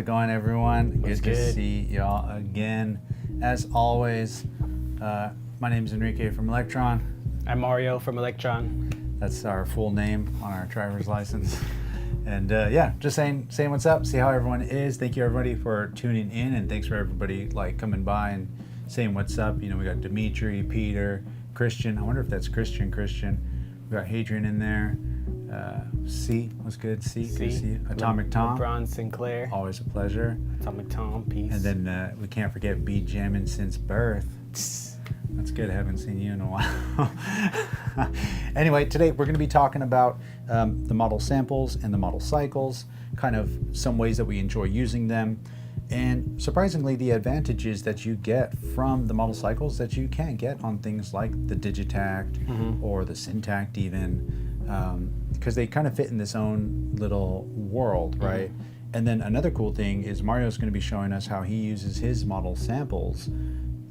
it going, everyone? What's Good to good? see y'all again. As always, my name is Enrique from Elektron. I'm Mario from Elektron. That's our full name on our driver's license. And yeah, just saying what's up, see how everyone is. Thank you everybody for tuning in, and thanks for everybody like coming by and saying what's up. You know, we got Dimitri, Peter, Christian. I wonder if that's Christian. We got Hadrian in there. C, what's good? C, good to see you. Atomic Tom. LeBron Sinclair. Always a pleasure. Atomic Tom, peace. And then we can't forget B jamming since birth. That's good. I haven't seen you in a while. Anyway, today we're going to be talking about the model samples and the model cycles, kind of some ways that we enjoy using them, and surprisingly the advantages that you get from the model cycles that you can't get on things like the Digitact or the Syntact even, because they kind of fit in this own little world, right? And then another cool thing is Mario's going to be showing us how he uses his model samples,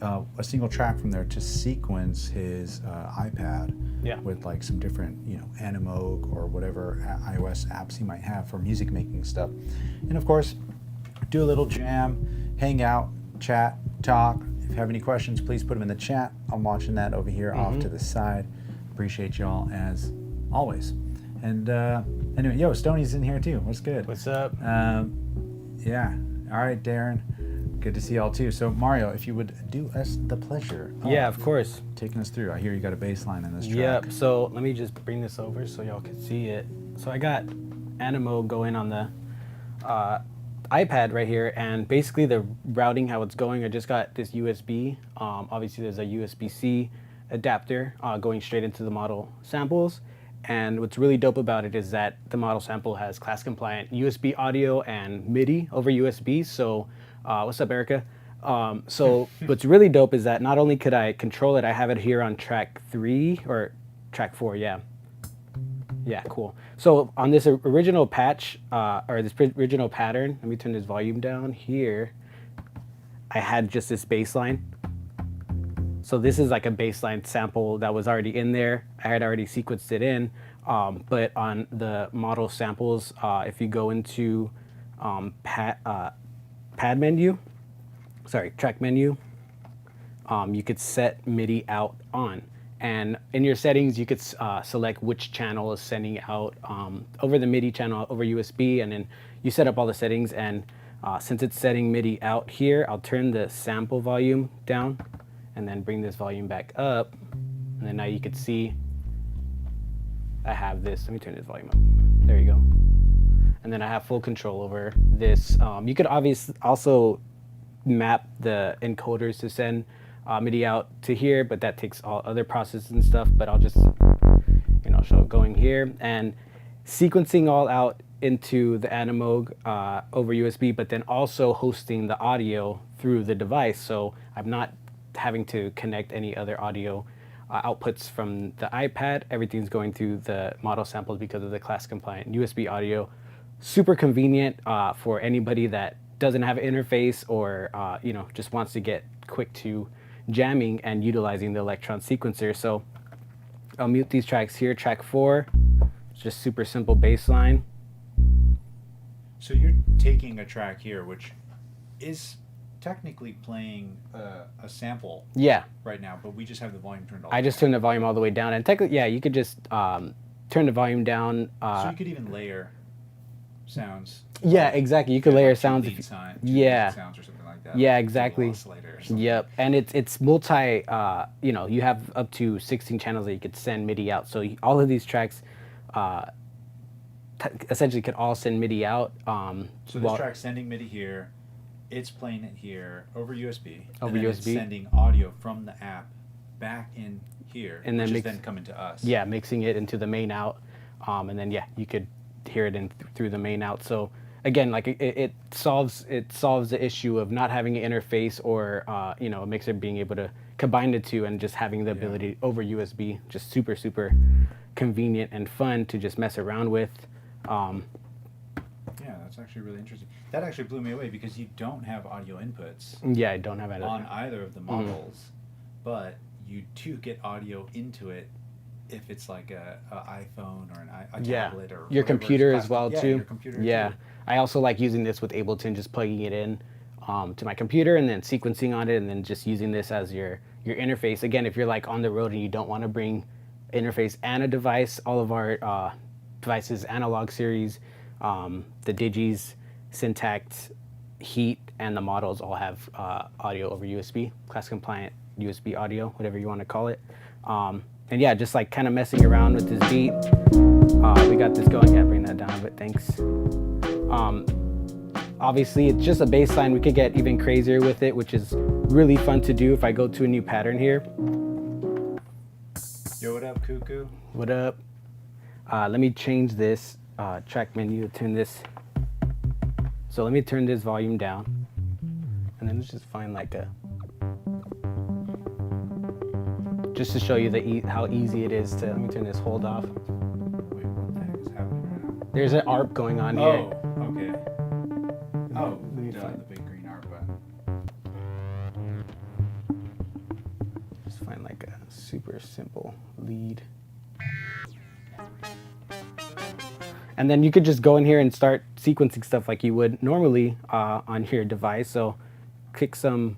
a single track from there, to sequence his iPad with like some different, you know, Animoog or whatever iOS apps he might have for music making stuff. And of course, do a little jam, hang out, chat, talk. If you have any questions, please put them in the chat. I'm watching that over here off to the side. Appreciate y'all as always. And anyway, yo, Stoney's in here too. What's good? What's up? Yeah. All right, Darren. Good to see y'all too. So Mario, if you would do us the pleasure Of course. taking us through. I hear you got a bass line in this track. Yep. So let me just bring this over so y'all can see it. So I got Animoog going on the iPad right here, and basically the routing, how it's going, I just got this USB. Obviously there's a USB-C adapter going straight into the model samples. And what's really dope about it is that the model sample has class compliant USB audio and MIDI over USB. So what's up, Erica? So what's really dope is that not only could I control it, I have it here on track 3 or track 4, yeah, cool. So on this original patch, or this original pattern, let me turn this volume down here, I had just this bass line. So this is like a baseline sample that was already in there. I had already sequenced it in, but on the model samples, if you go into track menu, you could set MIDI out on. And in your settings, you could select which channel is sending out over the MIDI channel over USB, and then you set up all the settings. And since it's setting MIDI out here, I'll turn the sample volume down and then bring this volume back up. And then now you could see I have this. Let me turn this volume up. There you go. And then I have full control over this. You could obviously also map the encoders to send MIDI out to here, but that takes all other processes and stuff. But I'll just, you know, show it going here and sequencing all out into the Animoog over USB, but then also hosting the audio through the device. So I'm not having to connect any other audio outputs from the iPad. Everything's going through the model samples because of the class compliant USB audio. Super convenient for anybody that doesn't have an interface or you know, just wants to get quick to jamming and utilizing the Elektron sequencer. So I'll mute these tracks here. Track 4, it's just super simple bass line. So you're taking a track here, which is technically playing a sample right now, but we just have the volume turned all the way down. I just turned the volume all the way down, and technically, yeah, you could just turn the volume down. So you could even layer sounds. Yeah, exactly. You could layer sounds. Sounds or something like that. Yeah, exactly. Yep, and it's multi. You know, you have up to 16 channels that you could send MIDI out. So all of these tracks, essentially, could all send MIDI out. So this track's sending MIDI here. It's playing it here over USB. Over and then USB. It's sending audio from the app back in here, and which is then coming to us. Yeah, mixing it into the main out, and then you could hear it in through the main out. So again, like it solves the issue of not having an interface or you know, a mixer being able to combine the two and just having the ability over USB. Just super convenient and fun to just mess around with. Yeah, that's actually really interesting. That actually blew me away because you don't have audio inputs. Yeah, I don't have it on either of the models, but you do get audio into it if it's like a iPhone or a Yeah, tablet or your whatever computer it's as well yeah, too. your computer Yeah, too. I also like using this with Ableton, just plugging it in to my computer and then sequencing on it, and then just using this as your interface. Again, if you're like on the road and you don't want to bring interface and a device, all of our devices, analog series, the Digis, Syntact, Heat, and the models all have audio over USB, class compliant USB audio, whatever you want to call it. And yeah, just like kind of messing around with this beat. We got this going. Yeah, bring that down, but thanks. Obviously, it's just a bass line. We could get even crazier with it, which is really fun to do. If I go to a new pattern here. Yo, what up, Cuckoo? What up? Let me change this track menu, turn this. So let me turn this volume down. And then let's just find like a, just to show you how easy it is to, let me turn this hold off. Wait, what the heck is happening right now? There's an ARP going on here. Oh, okay. Oh, the big green ARP button. Just find like a super simple lead. And then you could just go in here and start sequencing stuff like you would normally on your device. So pick some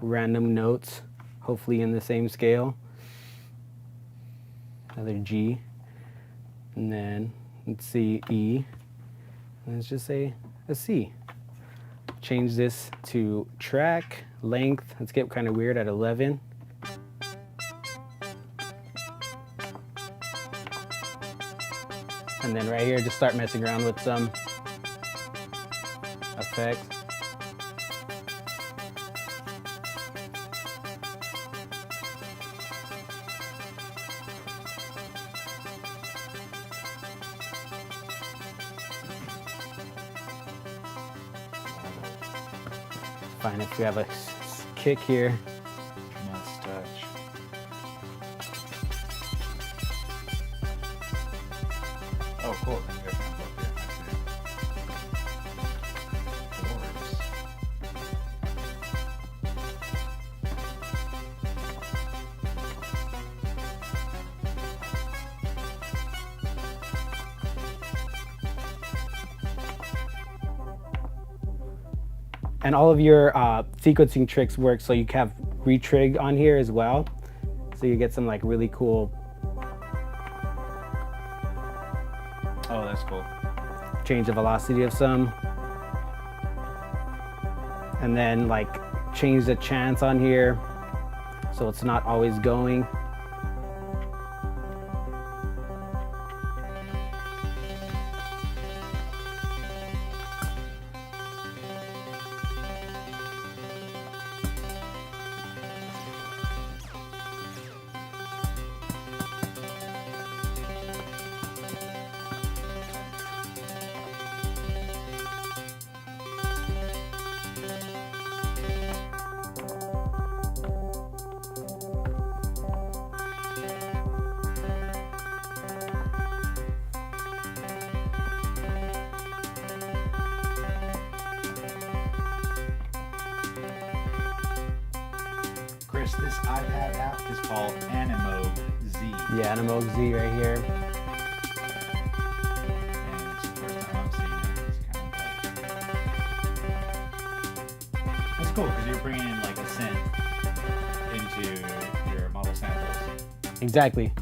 random notes, hopefully in the same scale. Another G. And then let's see E. And let's just say a C. Change this to track length. Let's get kind of weird at 11. And then right here, just start messing around with some effects. Fine if we have a kick here. Must touch. Oh, cool. Then you got samples up here. I see. Chords. And all of your sequencing tricks work, so you have retrig on here as well. So you get some like really cool Oh, that's cool. change the velocity of some. And then like change the chance on here so it's not always going. Chris, this iPad app is called Animo Z. Yeah, Animal Z right here. And it's the first time I'm seeing it. It's kind of like... That's cool, because you're bringing in like a synth into your model samples. Exactly.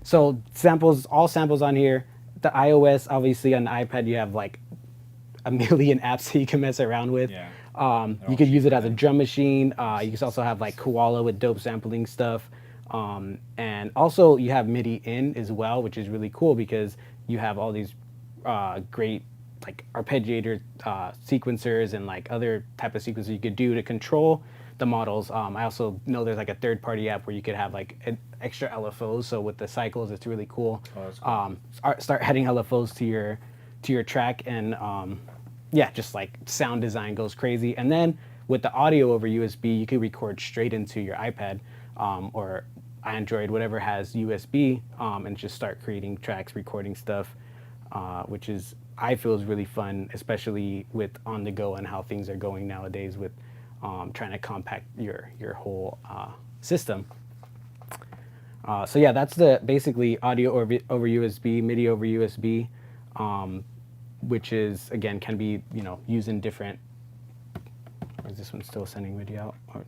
So samples, all samples on here. The iOS, obviously on the iPad, you have like a million apps that you can mess around with. Yeah. You could use it as a drum machine. You can also have like Koala with dope sampling stuff. And also you have MIDI in as well, which is really cool because you have all these great like arpeggiator sequencers and like other type of sequencers you could do to control the models. I also know there's like a third-party app where you could have like extra LFOs. So with the cycles, it's really cool. Oh, that's cool. Start adding LFOs to your track, and yeah, just like sound design goes crazy. And then with the audio over USB, you can record straight into your iPad or Android, whatever has USB, and just start creating tracks, recording stuff, which is, I feel, is really fun, especially with on the go and how things are going nowadays with trying to compact your whole system. So yeah, that's the basically audio over USB, MIDI over USB, which is again can be used in different. Or is this one still sending MIDI out? Or,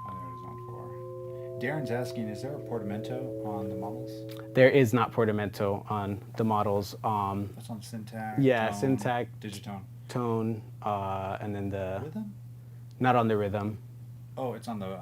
Oh, there it is on 4. Darren's asking, is there a portamento on the models? there is not portamento on the models. That's on Syntac. Yeah, Tone, Syntac, Digitone. Tone, and then the Rhythm? not on the rhythm. Oh, it's on the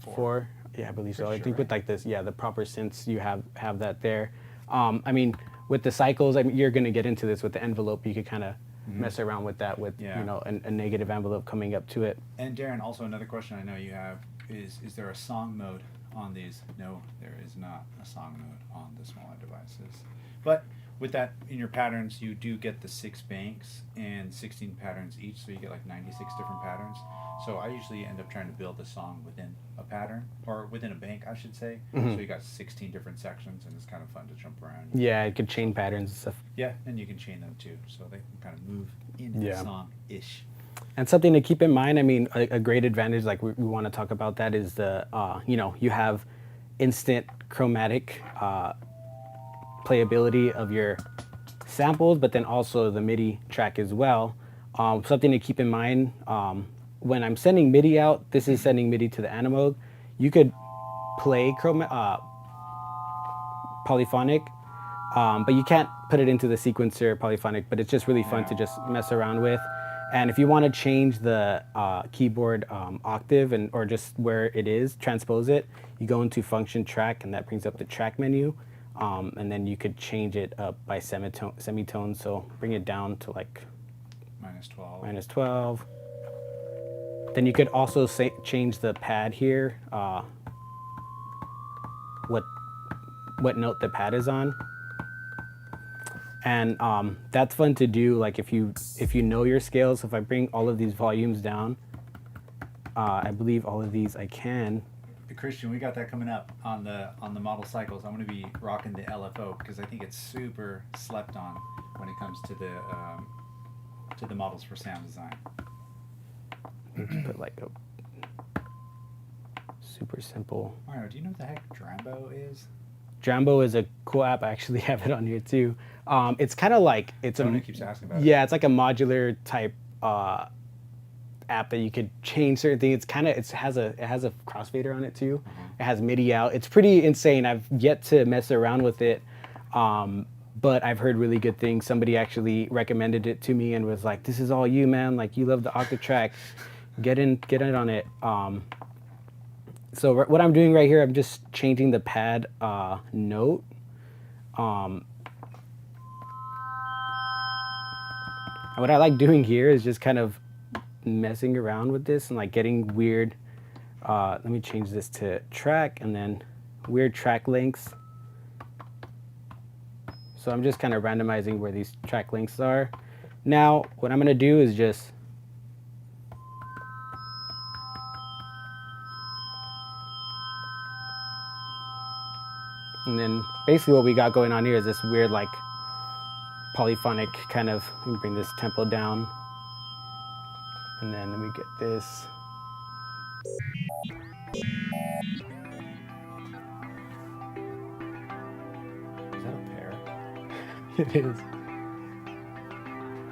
4. 4. Yeah, I believe so. Pretty I sure, think with right? like this, yeah, the proper synths you have that there. I mean, with the cycles, I mean, you're gonna get into this with the envelope. You could kind of mess around with that with Yeah. a negative envelope coming up to it. And Darren, also another question I know you have is there a song mode on these? No, there is not a song mode on the smaller devices. But with that, in your patterns, you do get the 6 banks and 16 patterns each, so you get like 96 different patterns. So I usually end up trying to build a song within a pattern, or within a bank, I should say. So you got 16 different sections, and it's kind of fun to jump around. Yeah, it could chain patterns and stuff. Yeah, and you can chain them too, so they can kind of move in the Yeah. song-ish. And something to keep in mind, I mean, a great advantage, like we want to talk about that, is the, you have instant chromatic playability of your samples, but then also the MIDI track as well. Something to keep in mind, when I'm sending MIDI out, this is sending MIDI to the analog. You could play polyphonic, but you can't put it into the sequencer polyphonic, but it's just really fun to just mess around with. And if you want to change the keyboard octave or just where it is, transpose it, you go into function track, and that brings up the track menu. And then you could change it up by semitone, so bring it down to like -12. -12. Then you could also change the pad here, what note the pad is on. And that's fun to do, like if you know your scales. So if I bring all of these volumes down, I believe all of these I can. Christian, we got that coming up on the model cycles. I'm going to be rocking the LFO because I think it's super slept on when it comes to the models for sound design. Just put like a super simple. Mario, do you know what the heck Drambo is? Drambo is a cool app. I actually have it on here too. It's kind of like Tony keeps asking about it. Yeah, it's like a modular type app that you could change certain things. It has a crossfader on it too. It has MIDI out. It's pretty insane. I've yet to mess around with it, but I've heard really good things. Somebody actually recommended it to me and was like, "This is all you, man. Like you love the octave track. Get in on it." So what I'm doing right here, I'm just changing the pad note. And what I like doing here is just kind of messing around with this and like getting weird. Let me change this to track and then weird track lengths. So I'm just kind of randomizing where these track lengths are. Now, what I'm gonna do is just and then basically what we got going on here is this weird like polyphonic kind of, let me bring this tempo down. And then let me get this. Is that a pair? It is.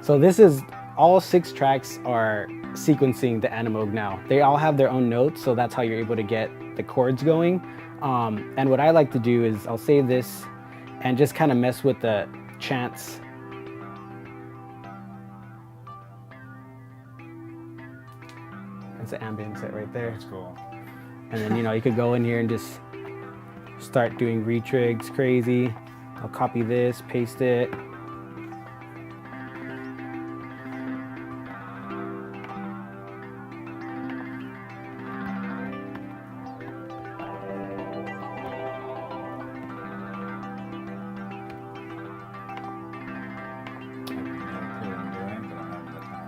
So this is, all 6 tracks are sequencing the analog now. They all have their own notes, so that's how you're able to get the chords going. And what I like to do is I'll save this and just kind of mess with the chants. That's the ambient set right there. That's cool. And then, you could go in here and just start doing retrigs crazy. I'll copy this, paste it.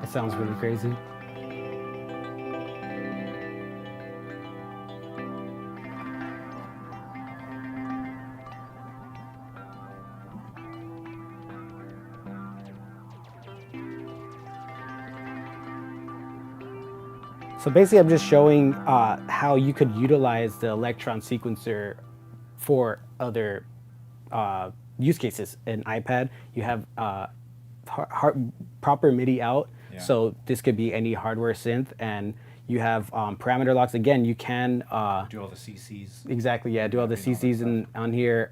It sounds really crazy. So basically, I'm just showing how you could utilize the Elektron sequencer for other use cases. In iPad, you have proper MIDI out, Yeah. so this could be any hardware synth, and you have parameter locks. Again, you can Do all the CCs. exactly, yeah, do all the Mapping, all that CCs on here,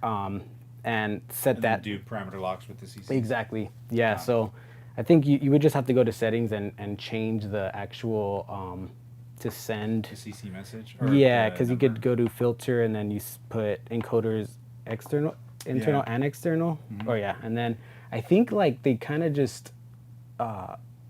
and set And that then do parameter locks with the CCs. exactly. Yeah, Ah. so I think you would just have to go to settings and change the actual to send. The CC message. Yeah, the because you number. could go to filter and then you put encoders internal Yeah. and external. Or yeah, and then I think like they kind of just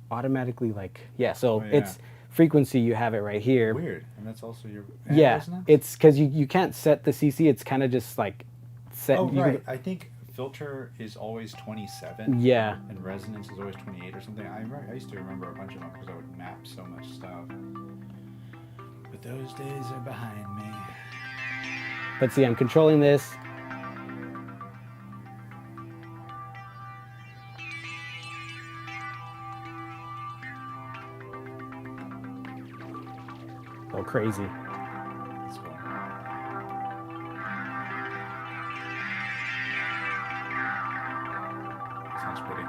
automatically like so Oh, yeah. it's frequency, you have it right here. Weird. And that's also your Yeah, resonance? it's because you can't set the CC. It's kind of just like set. Oh, you right. could- I think filter is always 27. yeah. And resonance is always 28 or something. I used to remember a bunch of them because I would map so much stuff. But those days are behind me. But see, I'm controlling this. Go crazy. That's cool. Sounds pretty.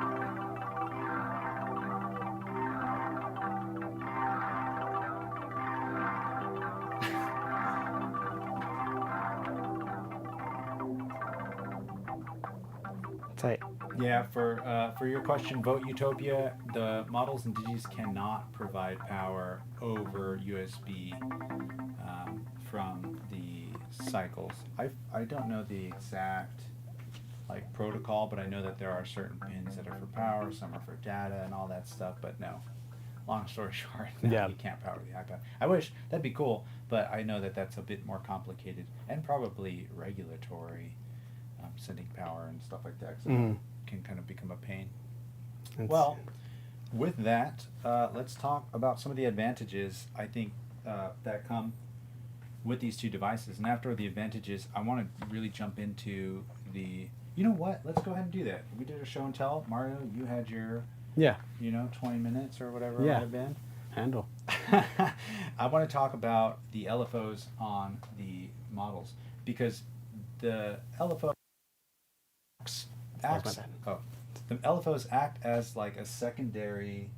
Tight. Yeah, for your question, Vote Utopia, the models and digis cannot provide power over USB from the cycles. I don't know the exact like protocol, but I know that there are certain pins that are for power, some are for data and all that stuff, but no. Long story short, no, Yeah. you can't power the iPad. I wish, that'd be cool, but I know that that's a bit more complicated and probably regulatory, sending power and stuff like that, 'cause it can kind of become a pain. Well, with that, let's talk about some of the advantages I think that come with these two devices. And after the advantages, I want to really jump into the. You know what? Let's go ahead and do that. We did a show and tell. Mario, you had your, Yeah. 20 minutes or whatever it Yeah. might have been. Handle. I want to talk about the LFOs on the models because the LFO acts. bad. The LFOs act as like a secondary.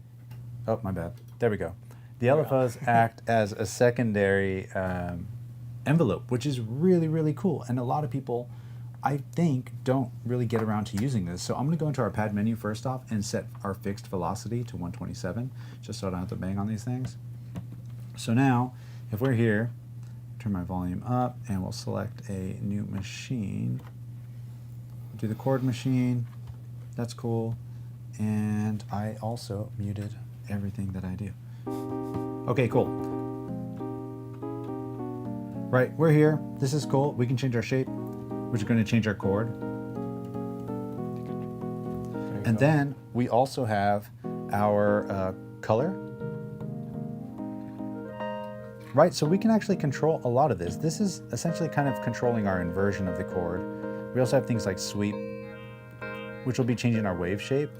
Oh, my bad. There we go. The LFOs act as a secondary envelope, which is really, really cool. And a lot of people, I think, don't really get around to using this. So I'm going to go into our pad menu first off and set our fixed velocity to 127, just so I don't have to bang on these things. So now, if we're here, turn my volume up, and we'll select a new machine. Do the chord machine. That's cool. And I also muted everything that I do. Okay, cool. Right, we're here. This is cool. We can change our shape, which is going to change our chord. And then we also have our color. Right, so we can actually control a lot of this. This is essentially kind of controlling our inversion of the chord. We also have things like sweep, which will be changing our wave shape.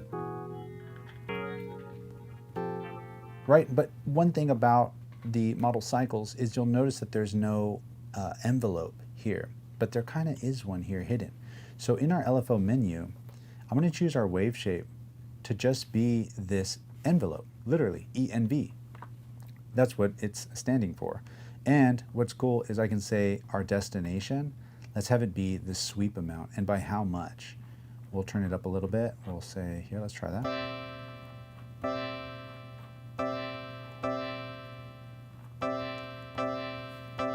Right, but one thing about the model cycles is you'll notice that there's no envelope here, but there kind of is one here hidden. So in our LFO menu, I'm going to choose our wave shape to just be this envelope, literally ENV. That's what it's standing for. And what's cool is I can say our destination, let's have it be the sweep amount, and by how much. We'll turn it up a little bit. We'll say, here, let's try that.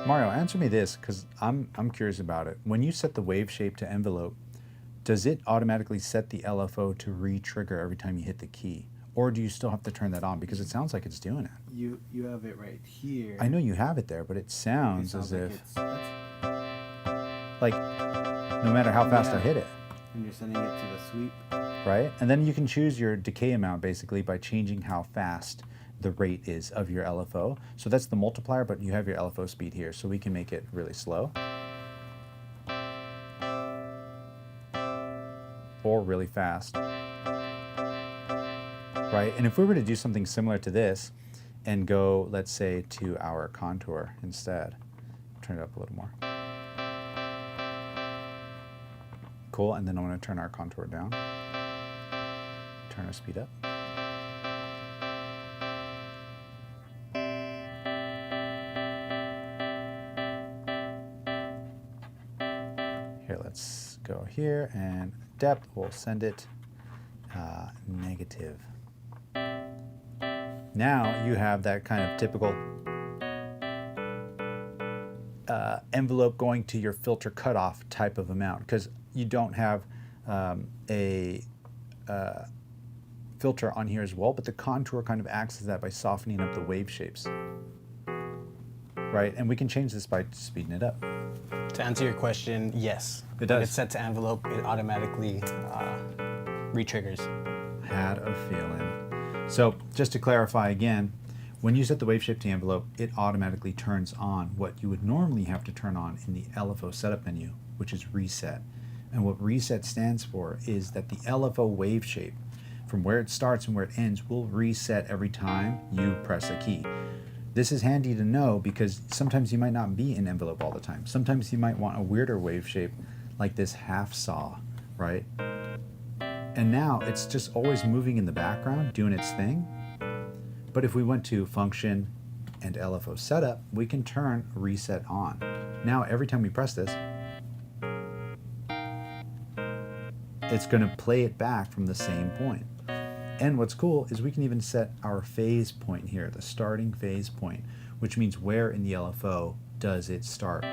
Mario, answer me this, because I'm curious about it. When you set the wave shape to envelope, does it automatically set the LFO to re-trigger every time you hit the key? Or do you still have to turn that on? Because it sounds like it's doing it. You have it right here. I know you have it there, but it sounds as if, like, no matter how fast I hit it. And you're sending it to the sweep. Right? And then you can choose your decay amount basically by changing how fast the rate is of your LFO. So that's the multiplier, but you have your LFO speed here, so we can make it really slow. Or really fast. Right? And if we were to do something similar to this, and go, let's say, to our contour instead. Turn it up a little more. Cool, and then I'm going to turn our contour down. Turn our speed up. Here, let's go here, and depth, we'll send it negative. Now you have that kind of typical envelope going to your filter cutoff type of amount, because you don't have a filter on here as well, but the contour kind of acts as that by softening up the wave shapes, right? And we can change this by speeding it up. To answer your question, yes. It does. When it's set to envelope, it automatically re-triggers. Had a feeling. So just to clarify again, when you set the wave shape to envelope, it automatically turns on what you would normally have to turn on in the LFO setup menu, which is reset. And what reset stands for is that the LFO wave shape, from where it starts and where it ends, will reset every time you press a key. This is handy to know because sometimes you might not be in envelope all the time. Sometimes you might want a weirder wave shape like this half saw, right? And now it's just always moving in the background, doing its thing. But if we went to function and LFO setup, we can turn reset on. Now every time we press this, it's going to play it back from the same point. And what's cool is we can even set our phase point here, the starting phase point, which means where in the LFO does it start.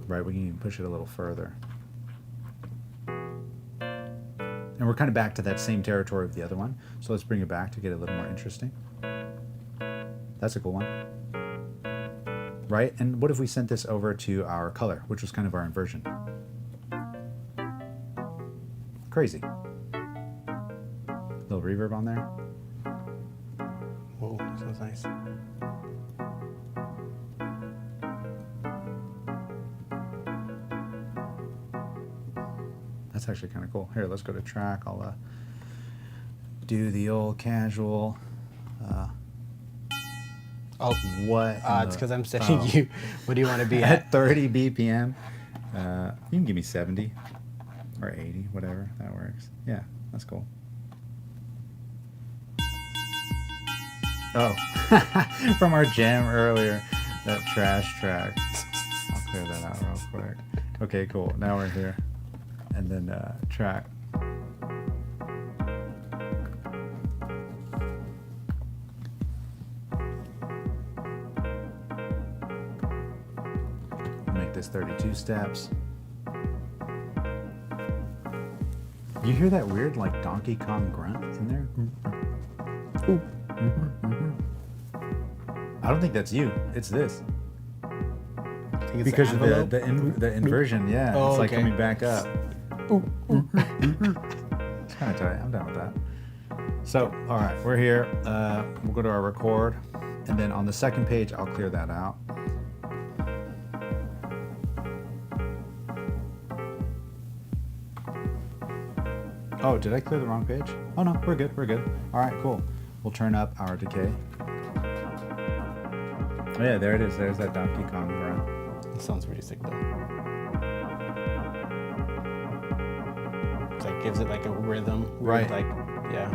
Right, we can even push it a little further. And we're kind of back to that same territory of the other one. So let's bring it back to get it a little more interesting. That's a cool one. Right, and what if we sent this over to our color, which was kind of our inversion? Crazy. Little reverb on there. Whoa, sounds nice. That's actually kind of cool. Here, let's go to track. I'll do the old casual. Oh, what? it's because I'm setting you. What do you want to be at? At 30 BPM. You can give me 70 or 80, whatever. That works. Yeah, that's cool. Oh, from our jam earlier, that trash track. I'll clear that out real quick. Okay, cool. Now we're here. And then track. Make this 32 steps. You hear that weird like Donkey Kong grunt in there? Ooh. I don't think that's you. It's this. It's because of the inversion. Yeah, oh, it's like okay. coming back up. It's kind of tight. I'm done with that. So, all right, we're here. We'll go to our record, and then on the second page, I'll clear that out. Oh, did I clear the wrong page? Oh no, we're good. We're good. All right, cool. We'll turn up our decay. Oh yeah, there it is. There's that Donkey Kong grunt. It sounds pretty sick though. It's like gives it like a rhythm. Right. Like, yeah.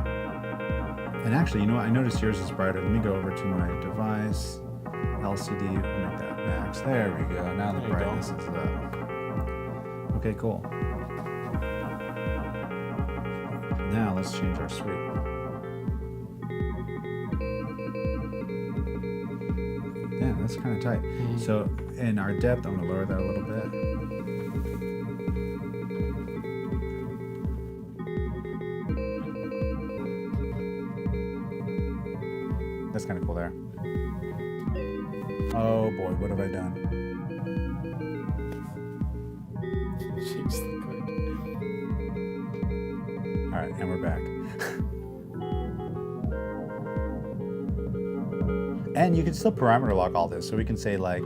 And actually, you know what? I noticed yours is brighter. Let me go over to my device, LCD, we'll make that max. There we go. Now the brightness is up. Okay, cool. Now let's change our sweep. Damn, that's kind of tight. Mm-hmm. So in our depth, I'm going to lower that a little bit. That's kind of cool there. Oh boy, what have I done? All right, and we're back. And you can still parameter lock all this. So we can say like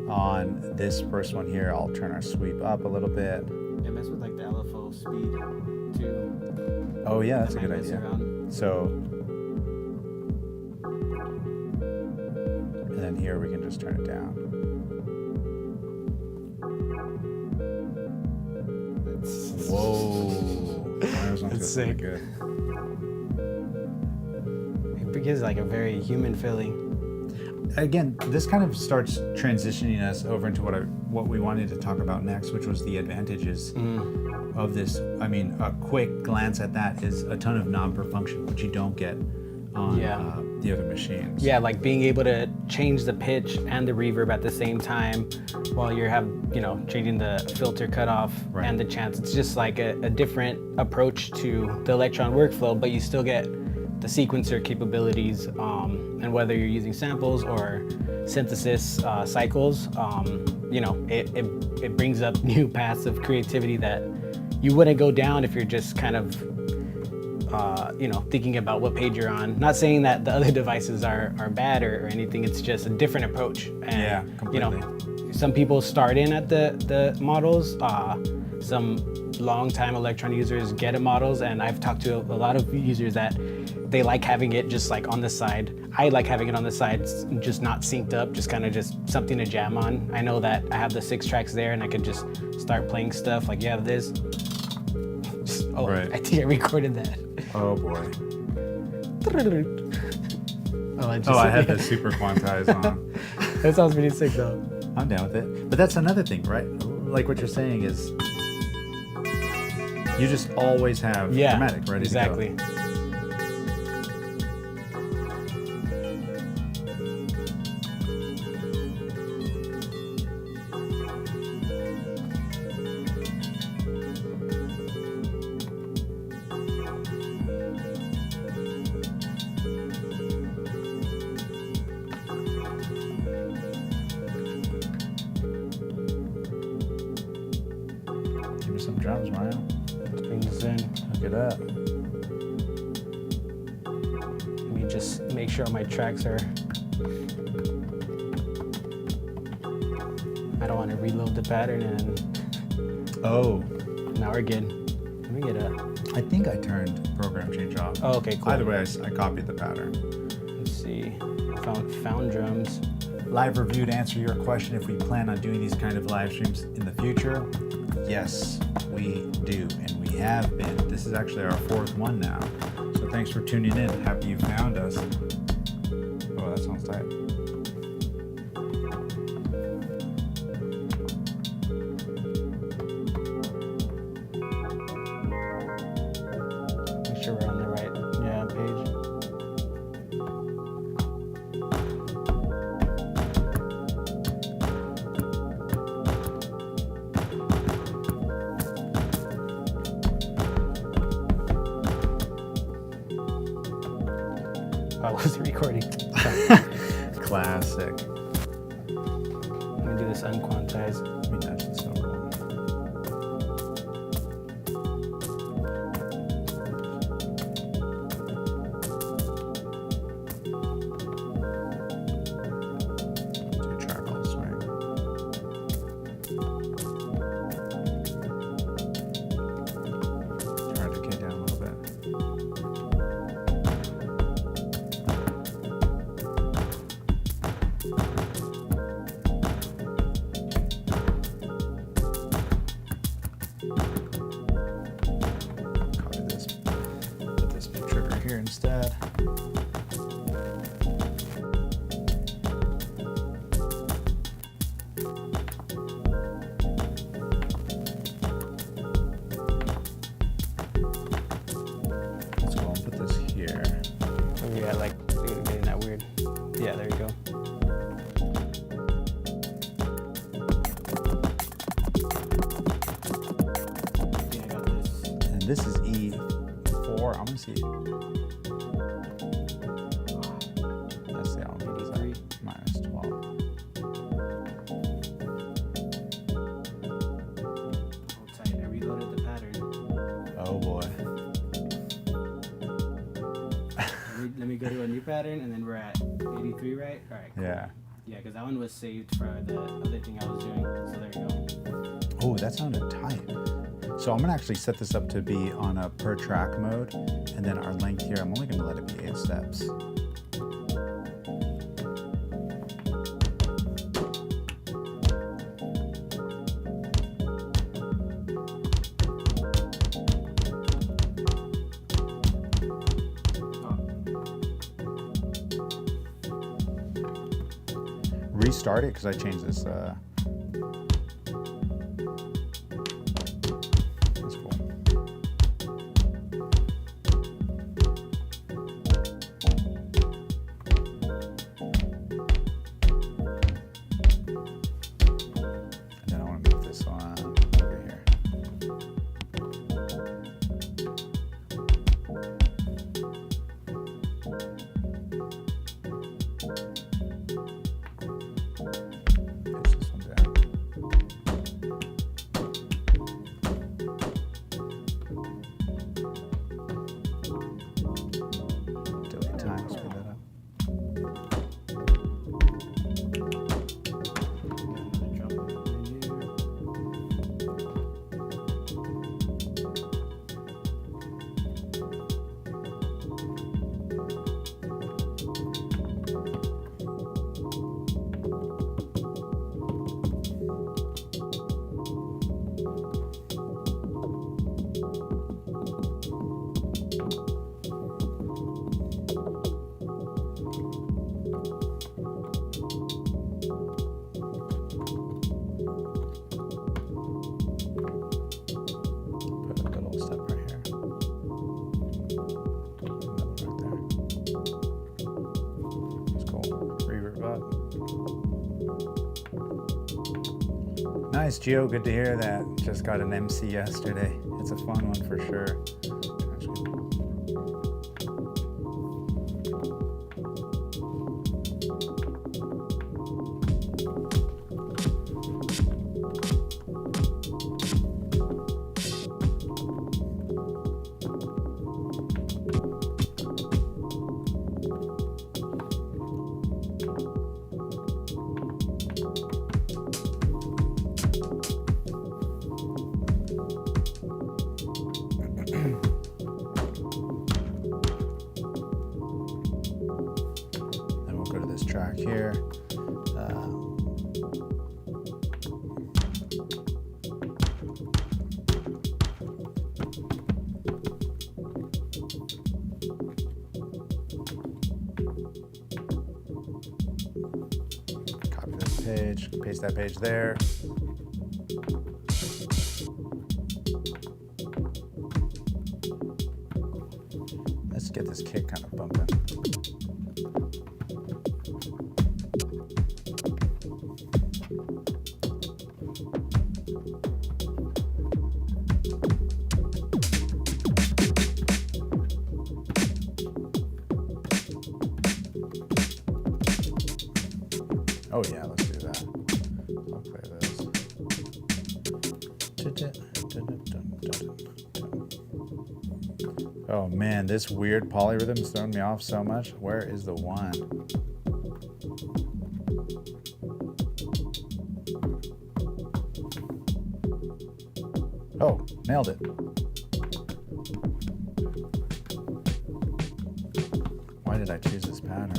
on this first one here, I'll turn our sweep up a little bit. Yeah, mess with like the LFO speed too. Oh yeah, that's a I might good mess idea. around. So, and then here we can just turn it down. Whoa, that one's That's pretty sick. good. It gives like a very human feeling. Again, this kind of starts transitioning us over into what we wanted to talk about next, which was the advantages of this. I mean, a quick glance at that is a ton of non-per function, which you don't get on the other machines. Yeah, like being able to change the pitch and the reverb at the same time while you're changing the filter cutoff and the chance. It's just like a different approach to the Elektron workflow, but you still get the sequencer capabilities, and whether you're using samples or synthesis cycles, it brings up new paths of creativity that you wouldn't go down if you're just kind of thinking about what page you're on. Not saying that the other devices are bad or anything, it's just a different approach. And, yeah, completely. Some people start in at the models, some long-time Elektron users get a models, and I've talked to a lot of users that they like having it just like on the side. I like having it on the side, just not synced up, just kind of just something to jam on. I know that I have the 6 tracks there and I could just start playing stuff like, you have this. Right. I think I recorded that. Oh boy. I I had the super quantize on. That sounds pretty sick though. I'm down with it. But that's another thing, right? Like what you're saying is you just always have dramatic ready to go. Exactly. Give me some drums, Mario. Let's bring this in. Look at that. Let me just make sure all my tracks are. I don't want to reload the pattern and Oh, now we're good. Let me get a. I think I turned program change off. Oh, okay, cool. Either way, I copied the pattern. Let's see. Found drums. Live review to answer your question if we plan on doing these kind of live streams in the future. Yes, we do, and we have been. This is actually our 4th one now. So thanks for tuning in. Happy you found us. Oh, that sounds tight. Make sure we're on the right page. I wasn't recording. Classic. Let me do this unquantized. Let me nudge this over. Do a track all swing. Turn the kid down a little bit. Copy this. Put this trigger here instead. Let's go and put this here. Yeah, like getting that weird. Yeah, there you go. Yeah, I got this. And this is E4. I'm gonna see. That's the album. 83. Minus 12. Hold tight. I reloaded the pattern. Oh boy. Let me go to a new pattern, and then we're at 83, right? All right. Cool. Yeah. Yeah, because that one was saved for the other thing I was doing. So there you go. Oh, that sounded tight. So I'm gonna actually set this up to be on a per track mode, and then our length here, I'm only gonna let it be 8 steps. Restart it because I changed this. That's cool. And then I want to move this on over here. Nice, Gio. Good to hear that. Just got an MC yesterday. It's a fun one for sure. Track here. Copy this page, paste that page there. Let's get this kick kind of bumping. Oh yeah, let's do that. I'll play this. Oh man, this weird polyrhythm's throwing me off so much. Where is the one? Oh, nailed it. Why did I choose this pattern?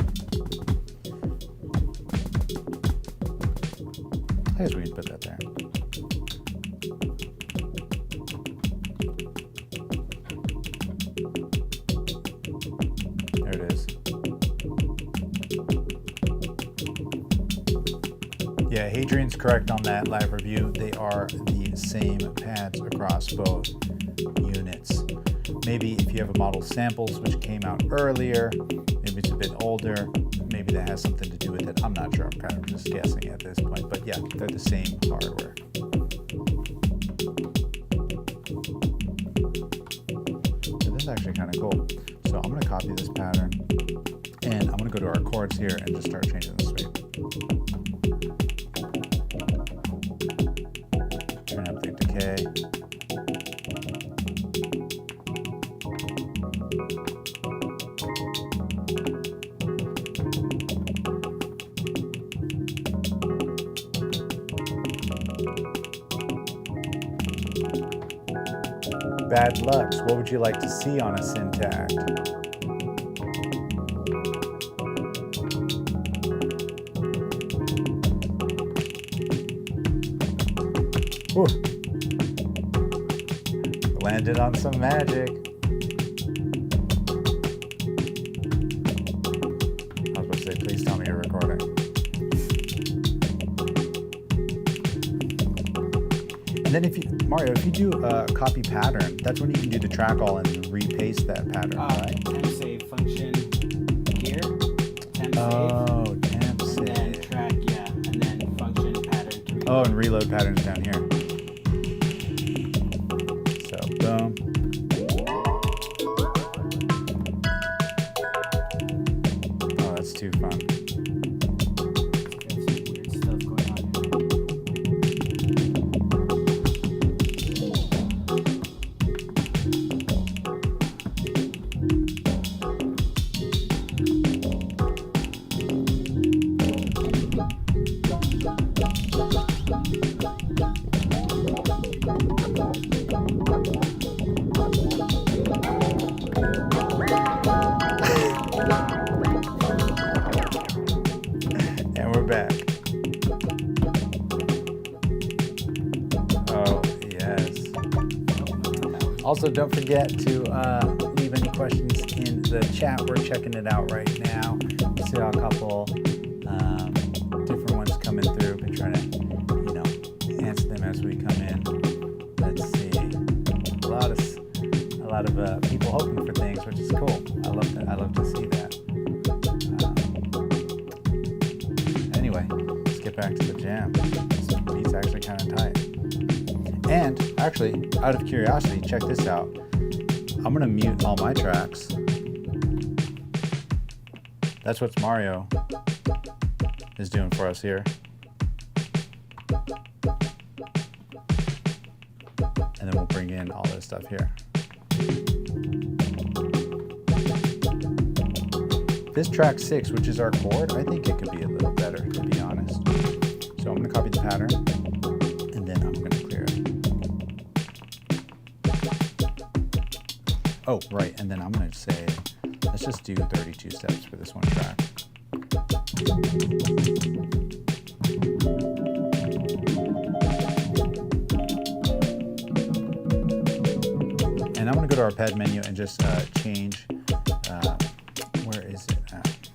I guess we can put that there. There it is. Yeah, Hadrian's correct on that live review. They are the same pads across both units. Maybe if you have a model samples which came out earlier, maybe it's a bit older, maybe that has something to do with it. I'm not sure. I'm kind of just guessing at this point. But yeah, they're the same hardware. So this is actually kind of cool. So I'm going to copy this pattern, and I'm going to go to our chords here and just start changing the sweep. Turn up the decay. bad lucks. What would you like to see on a syntax? Whew. Landed on some magic. I was about to say, please tell me you're recording. And then Mario, if you do a copy pattern, that's when you can do the track all and repaste that pattern, right? Temp save function here. Temp Oh, temp save. And then save. track, yeah. And then function pattern to reload. Oh, and reload patterns down here. So, boom. Oh, that's too fun. Got some weird stuff going on here. And we're back. Oh, yes. Also, don't forget to leave any questions in the chat. We're checking it out right now. We see a couple different ones coming through. Been trying to, answer them as we come in. Let's see. A lot of people hoping for things, which is cool. I love that. I love to see that. Anyway, let's get back to the jam. This beat's actually kind of tight. And actually, out of curiosity, check this out. I'm gonna mute all my tracks. That's what Mario is doing for us here. And then we'll bring in all this stuff here. This track 6, which is our chord, I think it could be a little better, to be honest. So I'm gonna copy the pattern, and then I'm gonna clear it. Oh, right, and then I'm gonna say, let's just do 32 steps for this one track. And I'm gonna go to our pad menu and just change, where is it at?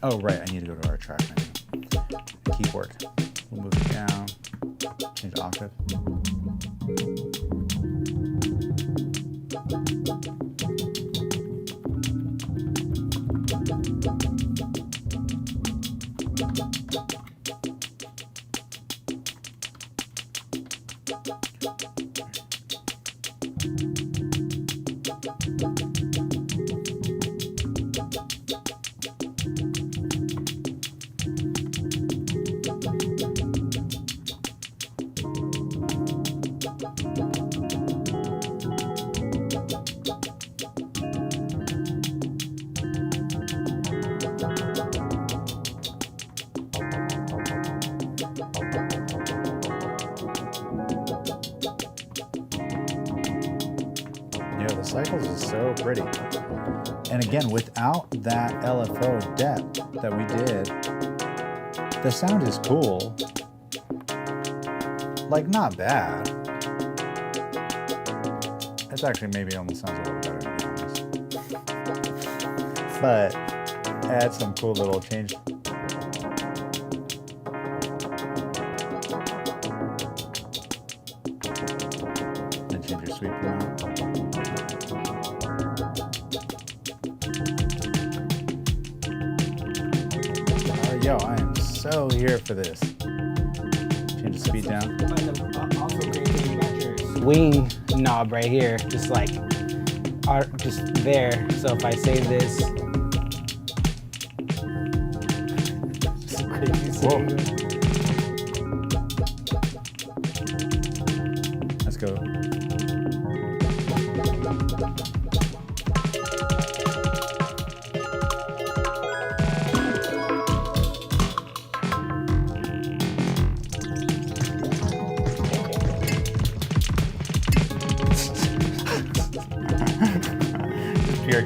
Oh, right, I need to go to our track menu. Keyboard. We'll move it down, change the octave. The cycles is so pretty. And again, without that LFO depth that we did, the sound is cool. Like, not bad. It's actually maybe almost sounds a little better, to be honest. But add some cool little change. And change your sweep amount. Yo, I am so here for this. Change the speed down. Also great thing about your swing knob right here, just like, just there. So if I save this, some crazy swing. Let's go.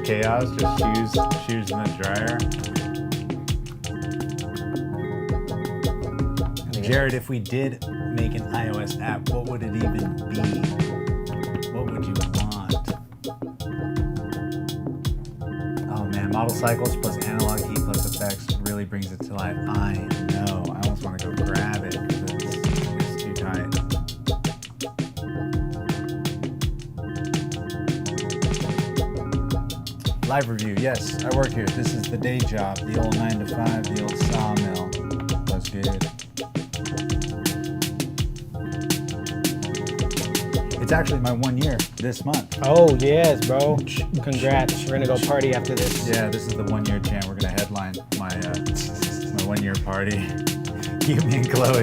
chaos, just shoes in the dryer. Jared, if we did make an iOS app, what would it even be? What would you want? Oh man, model cycles plus analog heat plus effects really brings it to life. I know. I almost want to go grab it because it's too tight. Live review, yes, I work here. This is the day job, the old 9 to 5, the old sawmill. That's good. It's actually my 1 year this month. Oh yes, bro! Congrats. We're gonna go party after this. Yeah, this is the 1 year jam. We're gonna headline my my 1 year party. You, me, and Chloe.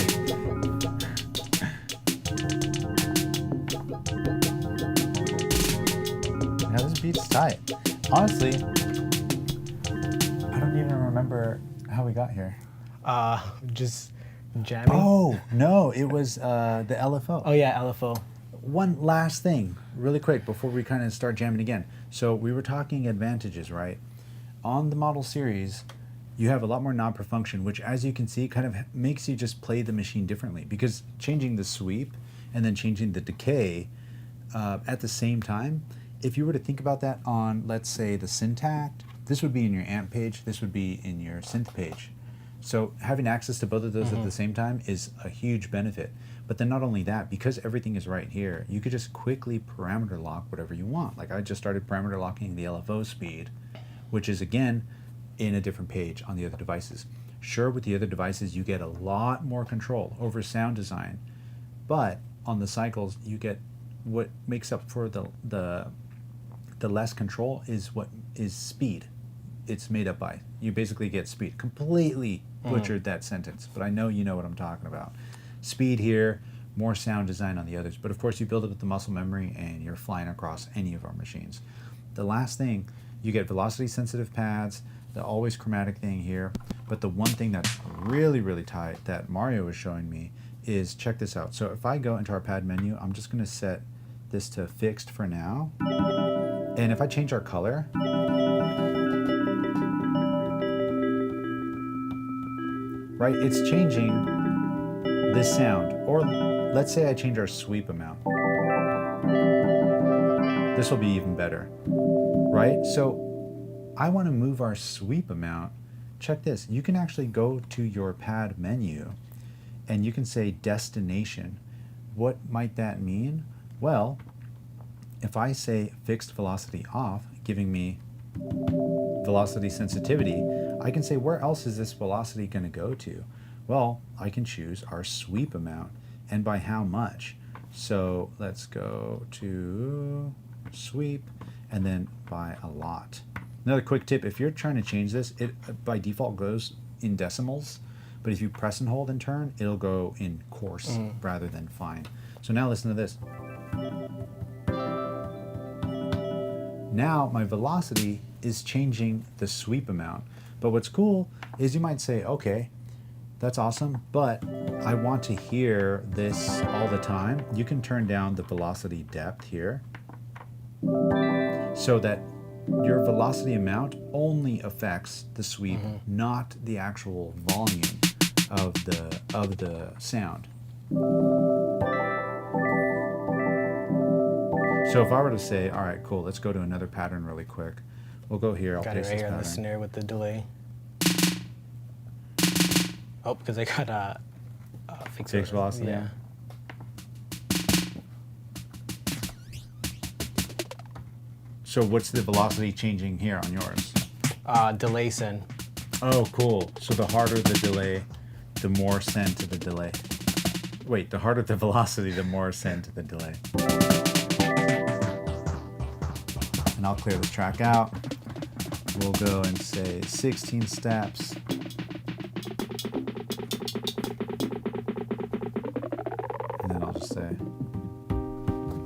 Yeah, this beat's tight. Honestly, I don't even remember how we got here. Just jamming. Oh no, it was the LFO. Oh yeah, LFO. One last thing, really quick, before we kind of start jamming again. So we were talking advantages, right? On the model series, you have a lot more knob per function, which, as you can see, kind of makes you just play the machine differently, because changing the sweep and then changing the decay at the same time, if you were to think about that on, let's say, the Syntact, this would be in your amp page, this would be in your synth page. So having access to both of those at the same time is a huge benefit. But then not only that, because everything is right here, you could just quickly parameter lock whatever you want. Like I just started parameter locking the LFO speed, which is again in a different page on the other devices. Sure, with the other devices you get a lot more control over sound design, but on the cycles you get what makes up for the less control is what is speed. It's made up by. You basically get speed. Completely butchered that sentence, but I know you know what I'm talking about. Speed here, more sound design on the others. But of course you build it with the muscle memory and you're flying across any of our machines. The last thing, you get velocity sensitive pads, the always chromatic thing here. But the one thing that's really, really tight that Mario was showing me is, check this out. So if I go into our pad menu, I'm just gonna set this to fixed for now. And if I change our color, right, it's changing this sound. Or let's say I change our sweep amount. This will be even better, right? So I want to move our sweep amount. Check this. You can actually go to your pad menu and you can say destination. What might that mean? Well, if I say fixed velocity off, giving me velocity sensitivity, I can say where else is this velocity going to go to? Well, I can choose our sweep amount and by how much. So let's go to sweep and then by a lot. Another quick tip, if you're trying to change this, it by default goes in decimals, but if you press and hold and turn, it'll go in coarse rather than fine. So now listen to this. Now my velocity is changing the sweep amount. But what's cool is you might say, okay, that's awesome, but I want to hear this all the time. You can turn down the velocity depth here so that your velocity amount only affects the sweep, not the actual volume of the sound. So if I were to say, all right, cool, let's go to another pattern really quick. We'll go here. I'll Got it paste right this here on pattern. the snare with the delay. Oh, because I got fixed velocity. Yeah. So what's the velocity changing here on yours? Delay send. Oh, cool. So the harder the delay, the more send to the delay. Wait, the harder the velocity, the more send to the delay. And I'll clear this track out. We'll go and say 16 steps. And then I'll just say,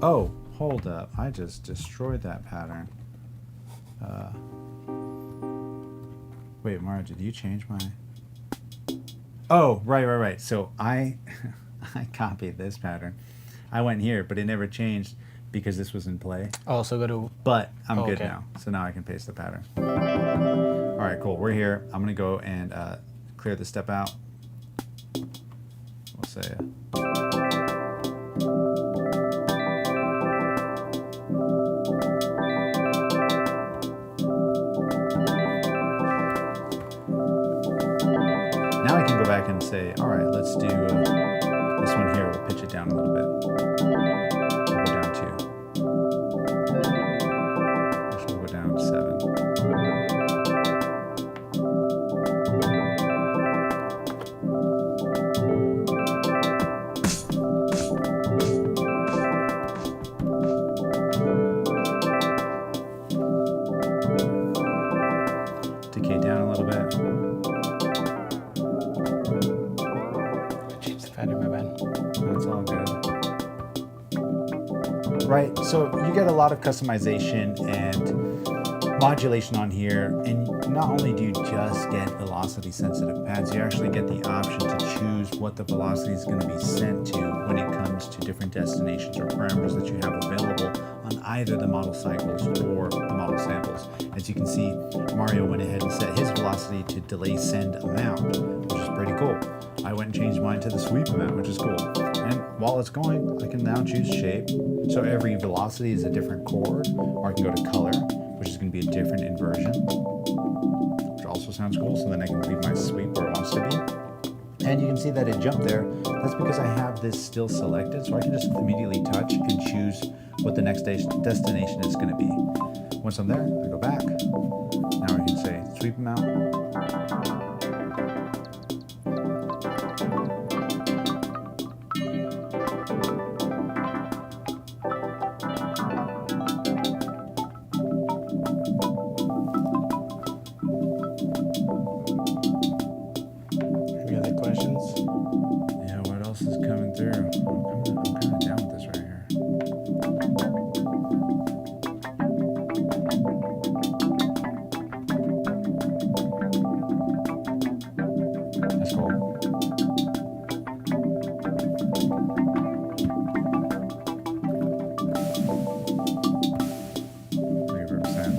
oh, hold up. I just destroyed that pattern. Wait, Mara, did you change my... Oh, right. So I copied this pattern. I went here, but it never changed. because this was in play. Oh, so go to. But I'm good okay. now. So now I can paste the pattern. All right, cool. We're here. I'm going to go and clear the step out. We'll say. Now I can go back and say, all right, let's do this one here. We'll pitch it down a little bit. We'll go down 2. Actually, we'll go down 7. Decay down a little bit. Change the pattern, my bad. That's all good. Right, so you get a lot of customization and modulation on here, and not only do you just get velocity sensitive pads, you actually get the option to choose what the velocity is going to be sent to when it comes to different destinations or parameters that you have available on either the model cycles or the model samples. As you can see, Mario went ahead and set his velocity to delay send amount, which is pretty cool. I went and changed mine to the sweep amount, which is cool. And while it's going, I can now choose shape. So every velocity is a different chord, or I can go to color, which is going to be a different inversion, which also sounds cool. So then I can leave my sweep where it wants to be. And you can see that it jumped there. That's because I have this still selected, so I can just immediately touch and choose what the next destination is going to be. Once I'm there, I go back. Now I can say sweep amount. Any other questions? Yeah, what else is coming through? I'm kind of down with this right here. That's cool. Reverb sound.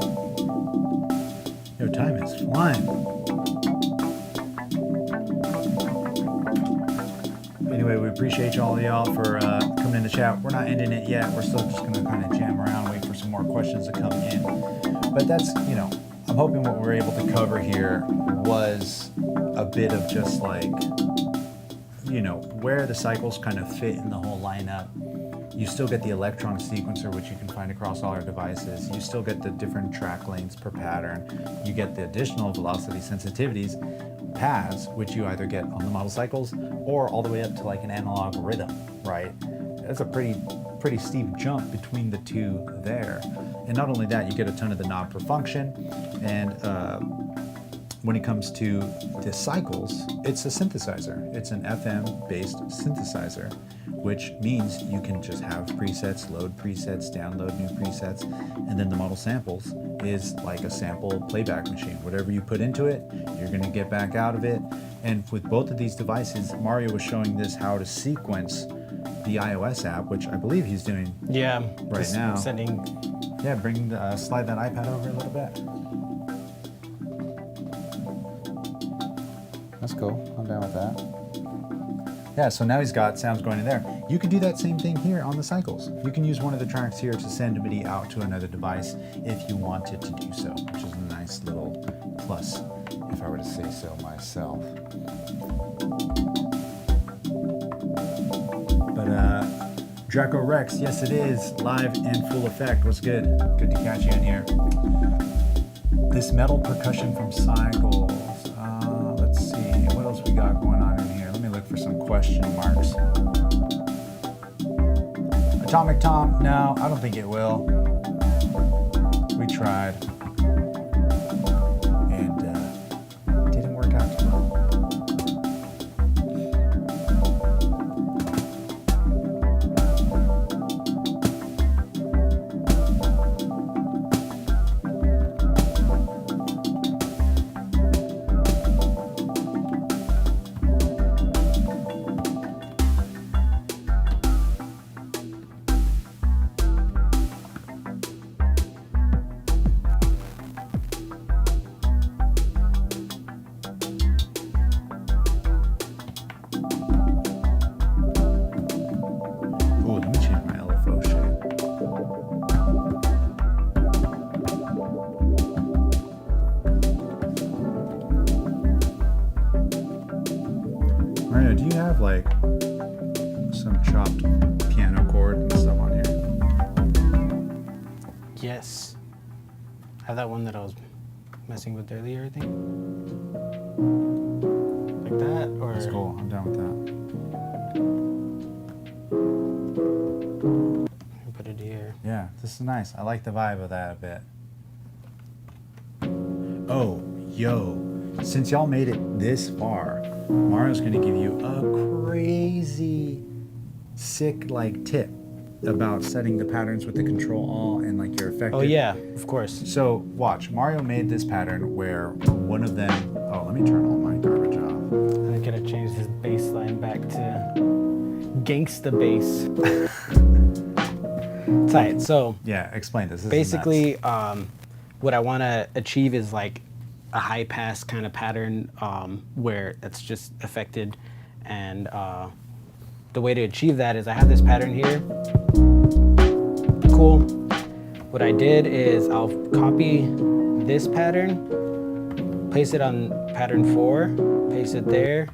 Yo, time is flying. Anyway, we appreciate all y'all for coming in the chat. We're not ending it yet. We're still just going to kind of jam around, wait for some more questions to come in. But that's, you know, I'm hoping what we're able to cover here was a bit of just like, you know, where the cycles kind of fit in the whole lineup. You still get the Elektron sequencer, which you can find across all our devices. You still get the different track lengths per pattern. You get the additional velocity sensitivities paths, which you either get on the model cycles or all the way up to like an analog rhythm, right? That's a pretty steep jump between the two there. And not only that, you get a ton of the knob per function. And when it comes to the cycles, it's a synthesizer. It's an FM-based synthesizer, which means you can just have presets, load presets, download new presets, and then the model samples is like a sample playback machine. Whatever you put into it, you're gonna get back out of it. And with both of these devices, Mario was showing this how to sequence the iOS app, which I believe he's doing Yeah. right just now. Sending. Yeah, slide that iPad over a little bit. That's cool, I'm down with that. Yeah, so now he's got sounds going in there. You can do that same thing here on the cycles. You can use one of the tracks here to send MIDI out to another device if you wanted to do so, which is a nice little plus, if I were to say so myself. But Draco Rex, yes it is, live and full effect. What's good? Good to catch you in here. This metal percussion from Cycles. Let's see, what else we got going on in here? Let me look for some question marks. Atomic Tom, no, I don't think it will. We tried. And didn't work out too well. Now, do you have like some chopped piano chord and stuff on here? Yes. I have that one that I was messing with earlier, I think. Like that, or... That's cool. I'm down with that. Put it here. Yeah, this is nice. I like the vibe of that a bit. Oh, yo. Since y'all made it this far, Mario's gonna give you a crazy sick like tip about setting the patterns with the Control Alt and like your effective. Oh yeah, of course. So watch, Mario made this pattern where one of them, oh, let me turn all my garbage off. I'm gonna change his bass line back to gangsta bass. Tight. So Yeah, explain this. This is basically, nuts. what I want to achieve is like a high pass kind of pattern where it's just affected, and the way to achieve that is I have this pattern here. Cool. What I did is I'll copy this pattern, place it on pattern 4, paste it there.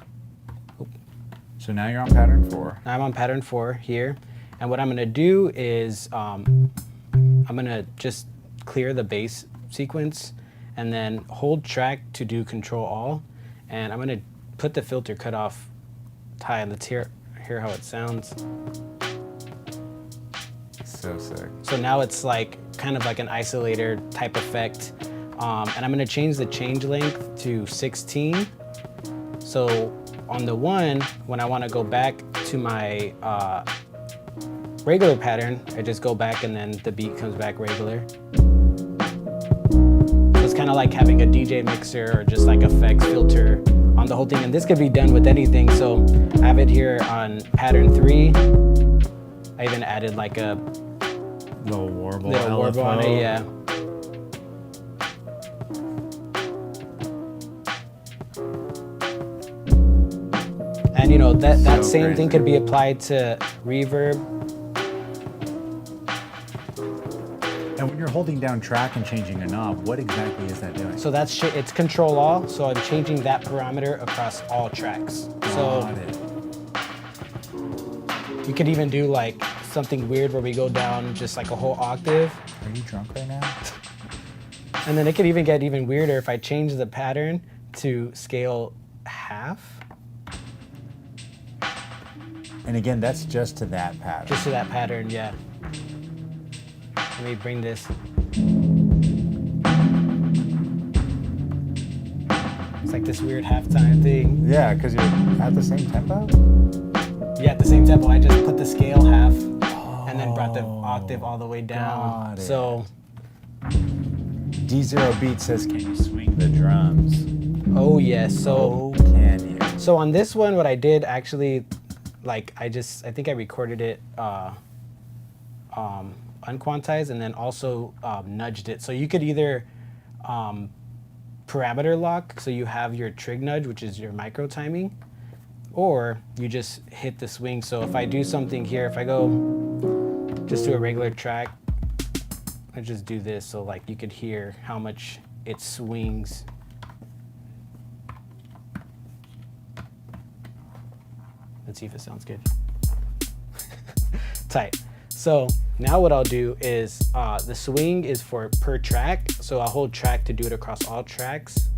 So now you're on pattern 4. Now I'm on pattern 4 here, and what I'm going to do is I'm going to just clear the bass sequence and then hold track to do Control Alt, and I'm going to put the filter cutoff high, and let's hear how it sounds. So sick. So now it's like kind of like an isolator type effect, and I'm going to change the change length to 16. So on the one, when I want to go back to my regular pattern, I just go back and then the beat comes back regular. So it's kind of like having a DJ mixer or just like effects filter on the whole thing, and this could be done with anything. So I have it here on pattern 3. I even added like a Little warble. little warble on it, yeah. And you know, that So same thing crazy. could be applied to reverb. And when you're holding down track and changing a knob, what exactly is that doing? So that's it's Control Alt, so I'm changing that parameter across all tracks. So Got it. you could even do like something weird where we go down just like a whole octave. Are you drunk right now? And then it could even get even weirder if I change the pattern to scale half. And again, that's just to that pattern. Just to that pattern, yeah. Let me bring this. It's like this weird halftime thing. Yeah, because you're at the same tempo? Yeah, at the same tempo, I just put the scale half and then brought the octave all the way down. Got it. So, D0 Beat says, can you swing the drums? oh yes. So, Oh, can you? so on this one, what I did actually, like I think I recorded it unquantized and then also nudged it. So you could either parameter lock, so you have your trig nudge, which is your micro timing, or you just hit the swing. So if I do something here, if I go just to a regular track, I just do this, so like you could hear how much it swings. Let's see if it sounds good. Tight. So now what I'll do is the swing is for per track, so I'll hold track to do it across all tracks.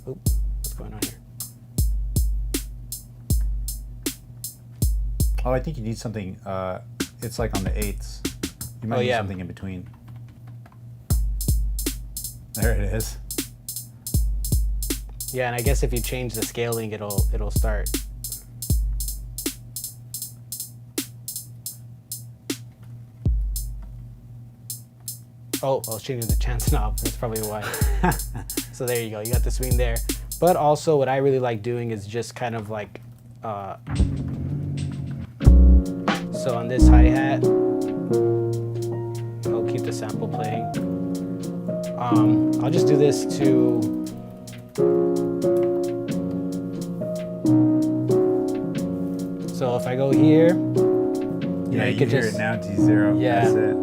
Oop, what's going on here? Oh, I think you need something, it's like on the eighths. You might Oh, need yeah. something in between. There it is. Yeah, and I guess if you change the scaling, it'll start. Oh, I was changing the chance knob. That's probably why. So there you go. You got the swing there. But also, what I really like doing is just kind of like, so on this hi-hat, I'll keep the sample playing. I'll just do this to. So if I go here, Yeah, you you could hear just it now, D0. Yeah. That's it.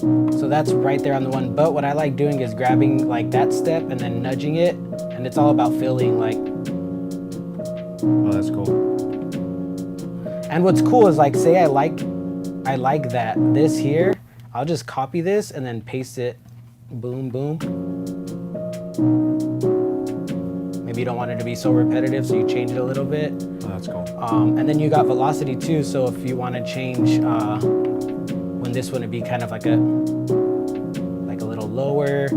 So that's right there on the one. But what I like doing is grabbing like that step and then nudging it, and it's all about feeling like. Oh, that's cool. And what's cool is like, say I like that this here, I'll just copy this and then paste it. Boom, boom. Maybe you don't want it to be so repetitive, so you change it a little bit. Oh, that's cool. And then you got velocity too. So if you want to change when this one would be kind of like a little lower,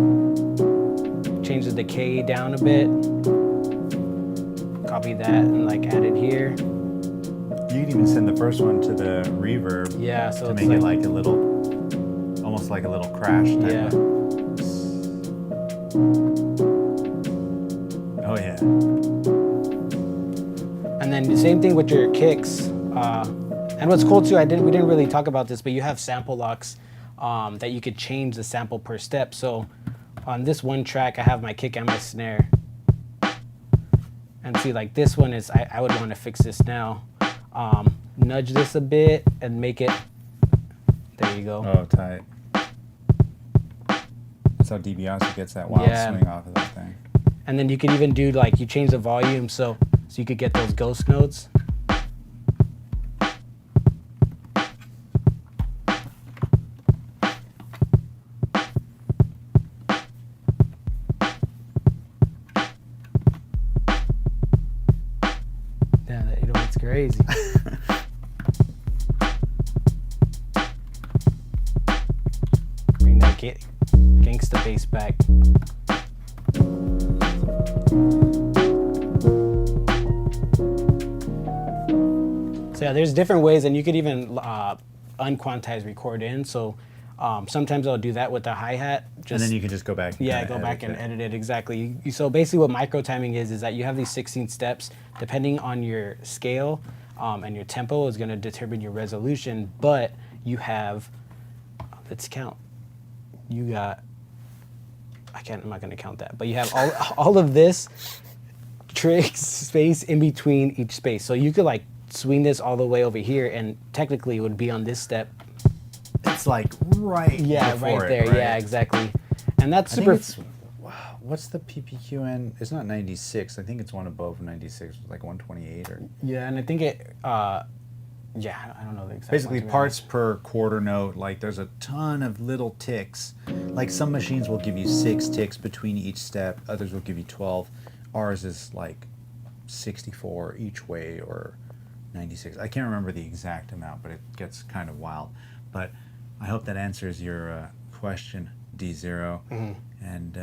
change the decay down a bit. Copy that and like add it here. You can even send the first one to the reverb. Yeah, so to it's make it like a little, almost like a little crash type. Yeah. Oh yeah. And then the same thing with your kicks. And what's cool too, we didn't really talk about this, but you have sample locks that you could change the sample per step. So on this one track, I have my kick and my snare. And see, like this one is, I would want to fix this now. Nudge this a bit and make it, there you go. Oh, tight. That's how DiBiase gets that wild swing off of that thing. And then you can even do like, you change the volume so you could get those ghost notes. Yeah, that 808's crazy. Bring that gangsta bass back. So yeah, there's different ways, and you could even unquantize record in. So sometimes I'll do that with the hi-hat. And then you can just go back. And go back and edit it, exactly. So basically what micro timing is that you have these 16 steps. Depending on your scale and your tempo is going to determine your resolution, but you have, let's count. You got, I'm not going to count that, but you have all of this space in between each space. So you could like swing this all the way over here, and technically it would be on this step. It's like right. Yeah, right there. Right? Yeah, exactly. And that's super. Wow, what's the PPQN? It's not 96. I think it's one above 96, like 128 or. Yeah, and I think it. Yeah, I don't know the exact. Basically, parts per quarter note. Like there's a ton of little ticks. Like some machines will give you 6 ticks between each step. Others will give you 12. Ours is like 64 each way or 96. I can't remember the exact amount, but it gets kind of wild. But I hope that answers your question, D0. Mm-hmm. And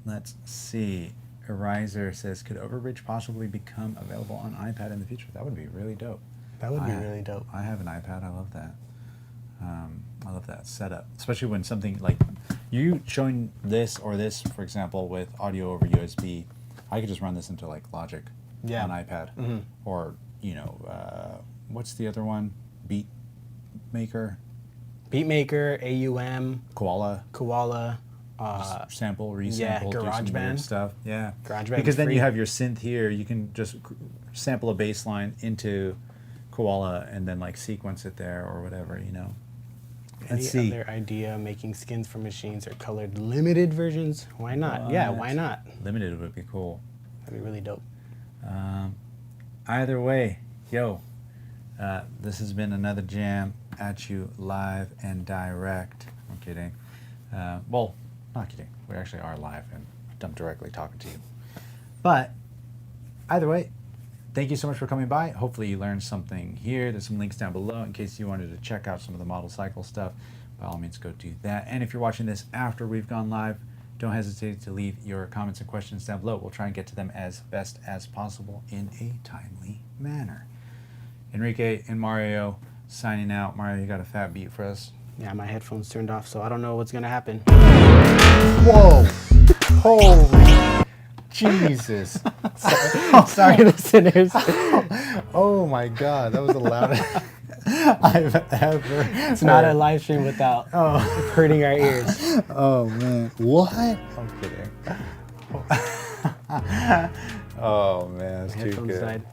let's see. Erizer says, could Overbridge possibly become available on iPad in the future? That would be really dope. That would be really dope. I have an iPad. I love that. I love that setup, especially when something like you showing this or this, for example, with audio over USB. I could just run this into like Logic on iPad, or what's the other one? Beatmaker, AUM, Koala, sample, resample, yeah, do some weird GarageBand stuff. Yeah, GarageBand. Because then you have your synth here. You can just sample a bass line into Koala and then like sequence it there or whatever, Let's see. Any other idea making skins for machines or colored limited versions? Why not? Yeah, why not? Limited would be cool. That'd be really dope. Either way, this has been another jam at you live and direct. I'm kidding. Well, not kidding. We actually are live and I'm directly talking to you. But either way, thank you so much for coming by. Hopefully you learned something here. There's some links down below in case you wanted to check out some of the model cycle stuff. By all means, go do that. And if you're watching this after we've gone live, don't hesitate to leave your comments and questions down below. We'll try and get to them as best as possible in a timely manner. Enrique and Mario signing out. Mario, you got a fat beat for us? Yeah, my headphones turned off, so I don't know what's gonna happen. Whoa! Holy Jesus! Sorry, listeners. Oh my God, that was the loudest I've ever. It's not a live stream without hurting our ears. Oh man, what? I'm kidding. Oh man, it's too Headphones good. died.